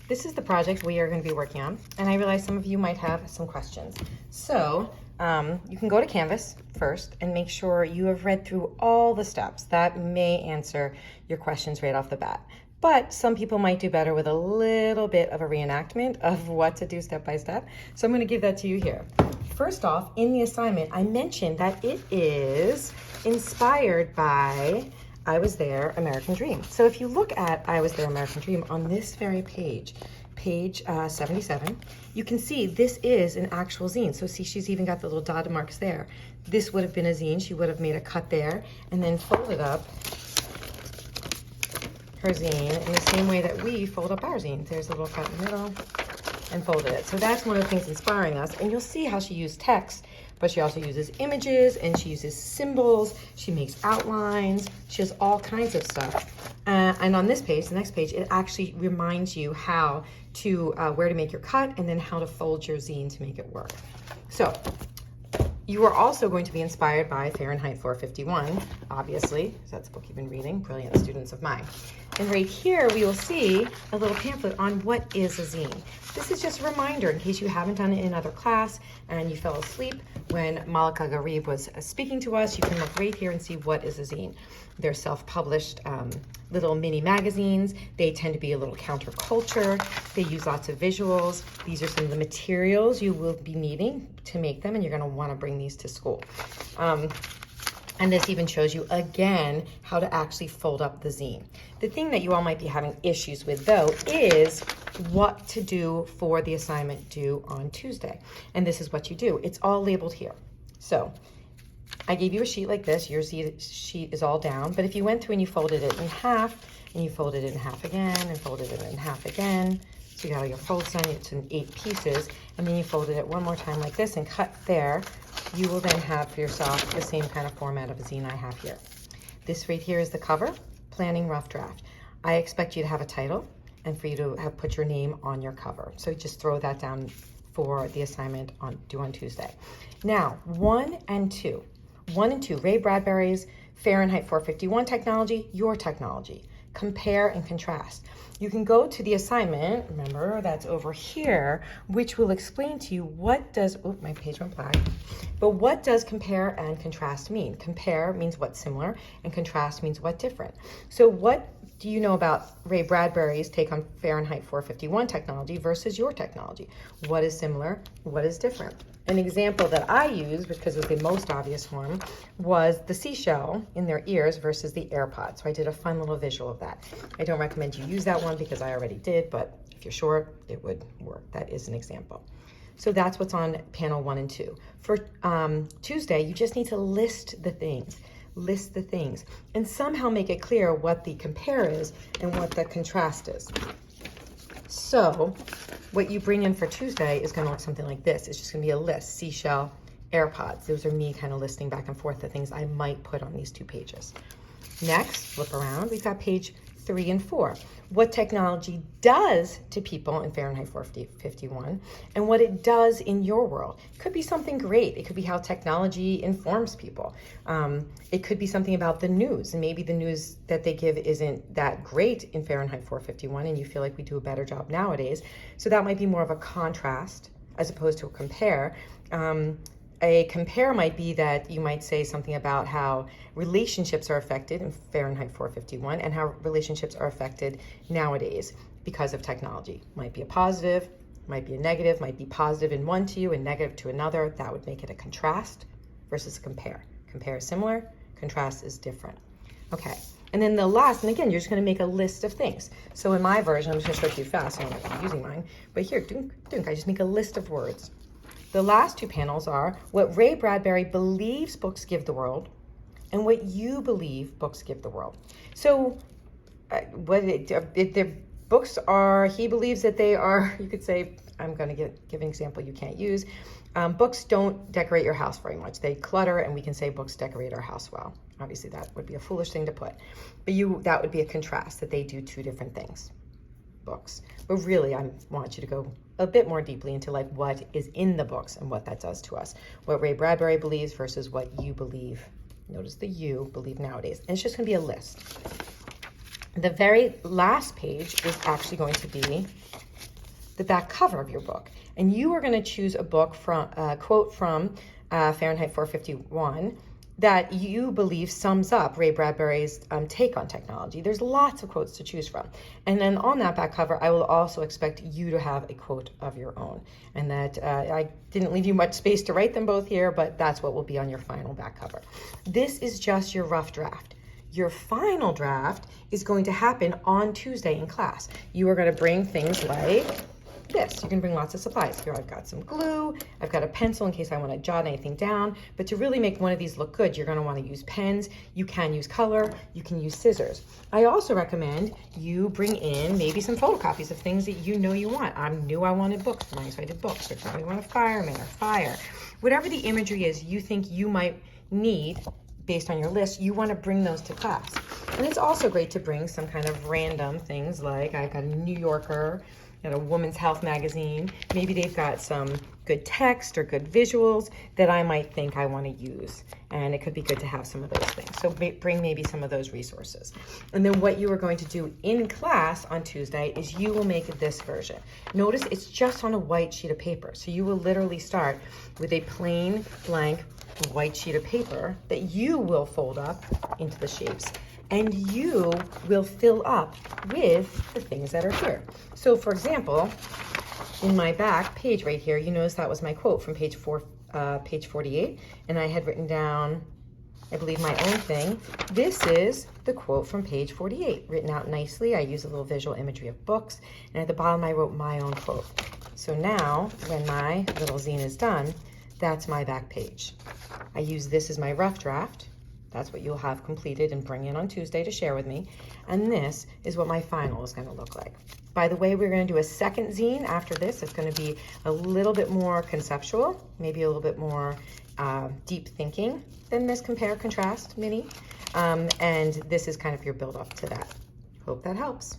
this is the project we are going to be working on, and I realize some of you might have some questions. So you can go to Canvas first and make sure you have read through all the steps. That may answer your questions right off the bat. But some people might do better with a little bit of a reenactment of what to do step by step. So I'm going to give that to you here. First off, in the assignment, I mentioned that it is inspired by I Was There, American Dream. So if you look at I Was There, American Dream on this very page, page 77, you can see this is an actual zine. So see, she's even got the little dotted marks there. This would have been a zine. She would have made a cut there and then folded up her zine in the same way that we fold up our zine. There's a little cut in the middle and folded it. So that's one of the things inspiring us. And you'll see how she used text, but she also uses images and she uses symbols. She makes outlines. She has all kinds of stuff. And on this page, the next page, it actually reminds you how to, where to make your cut and then how to fold your zine to make it work. So you are also going to be inspired by Fahrenheit 451, obviously, because that's the book you've been reading, brilliant students of mine. And right here, we will see a little pamphlet on what is a zine. This is just a reminder in case you haven't done it in another class and you fell asleep when Malaka Gharib was speaking to us. You can look right here and see what is a zine. They're self-published little mini magazines. They tend to be a little counterculture. They use lots of visuals. These are some of the materials you will be needing to make them, and you're going to want to bring these to school. And this even shows you, again, how to actually fold up the zine. The thing that you all might be having issues with, though, is what to do for the assignment due on Tuesday. And this is what you do. It's all labeled here. So I gave you a sheet like this. Your sheet is all down. But if you went through and you folded it in half, and you folded it in half again, and folded it in half again, so you got all your folds done, it's in 8 pieces, and then you folded it one more time like this and cut there, you will then have for yourself the same kind of format of a zine I have here. This right here is the cover, Planning Rough Draft. I expect you to have a title and for you to have put your name on your cover. So just throw that down for the assignment due on Tuesday. Now, 1 and 2. 1 and 2, Ray Bradbury's Fahrenheit 451 technology, your technology. Compare and contrast. You can go to the assignment, remember, that's over here, which will explain to you what does, oh, my page went black, but what does compare and contrast mean? Compare means what's similar, and contrast means what different. So what do you know about Ray Bradbury's take on Fahrenheit 451 technology versus your technology? What is similar? What is different? An example that I used, because it was the most obvious one, was the seashell in their ears versus the AirPod. So I did a fun little visual of that. I don't recommend you use that one because I already did, but if you're sure, it would work. That is an example. So that's what's on panel 1 and 2. For Tuesday, you just need to list the things. List the things and somehow make it clear what the compare is and what the contrast is. So what you bring in for Tuesday is going to look something like this. It's just going to be a list: seashell, AirPods. Those are me kind of listing back and forth the things I might put on these 2 pages. Next, flip around. We've got page 3 and 4. What technology does to people in Fahrenheit 451 and what it does in your world. It could be something great. It could be how technology informs people. It could be something about the news, and maybe the news that they give isn't that great in Fahrenheit 451 and you feel like we do a better job nowadays. So that might be more of a contrast as opposed to a compare. A compare might be that you might say something about how relationships are affected in Fahrenheit 451 and how relationships are affected nowadays because of technology. Might be a positive, might be a negative, might be positive in one to you and negative to another. That would make it a contrast versus a compare. Compare is similar, contrast is different. Okay, and then the last, and again, you're just gonna make a list of things. So in my version, I'm just gonna show it to you fast, so I'm not gonna be using mine, but here, dunk, dunk, I just make a list of words. The last 2 panels are what Ray Bradbury believes books give the world and what you believe books give the world. So the books are, he believes that they are, you could say, I'm going to give an example you can't use. Books don't decorate your house very much. They clutter, and we can say books decorate our house well. Obviously, that would be a foolish thing to put. But that would be a contrast, that they do 2 different things. Books. But really, I want you to go a bit more deeply into like what is in the books and what that does to us. What Ray Bradbury believes versus what you believe. Notice the you believe nowadays. And it's just going to be a list. The very last page is actually going to be the back cover of your book. And you are going to choose a book from, quote from Fahrenheit 451 that you believe sums up Ray Bradbury's take on technology. There's lots of quotes to choose from. And then on that back cover, I will also expect you to have a quote of your own. And that I didn't leave you much space to write them both here, but that's what will be on your final back cover. This is just your rough draft. Your final draft is going to happen on Tuesday in class. You are going to bring things like this. You can bring lots of supplies. Here I've got some glue, I've got a pencil in case I want to jot anything down, but to really make one of these look good, you're going to want to use pens, you can use color, you can use scissors. I also recommend you bring in maybe some photocopies of things that you know you want. I knew I wanted books for mine, so I did books. Or probably want a fireman or fire. Whatever the imagery is you think you might need based on your list, you want to bring those to class. And it's also great to bring some kind of random things like I've got a New Yorker, got a Woman's Health magazine. Maybe they've got some good text or good visuals that I might think I want to use. And it could be good to have some of those things. So bring maybe some of those resources. And then what you are going to do in class on Tuesday is you will make this version. Notice it's just on a white sheet of paper. So you will literally start with a plain blank white sheet of paper that you will fold up into the shapes. And you will fill up with the things that are here. So for example, in my back page right here, you notice that was my quote from page 48, and I had written down, I believe, my own thing. This is the quote from page 48, written out nicely. I use a little visual imagery of books, and at the bottom I wrote my own quote. So now, when my little zine is done, that's my back page. I use this as my rough draft. That's what you'll have completed and bring in on Tuesday to share with me. And this is what my final is going to look like. By the way, we're going to do a second zine after this. It's going to be a little bit more conceptual, maybe a little bit more deep thinking than this compare contrast mini. And this is kind of your build up to that. Hope that helps.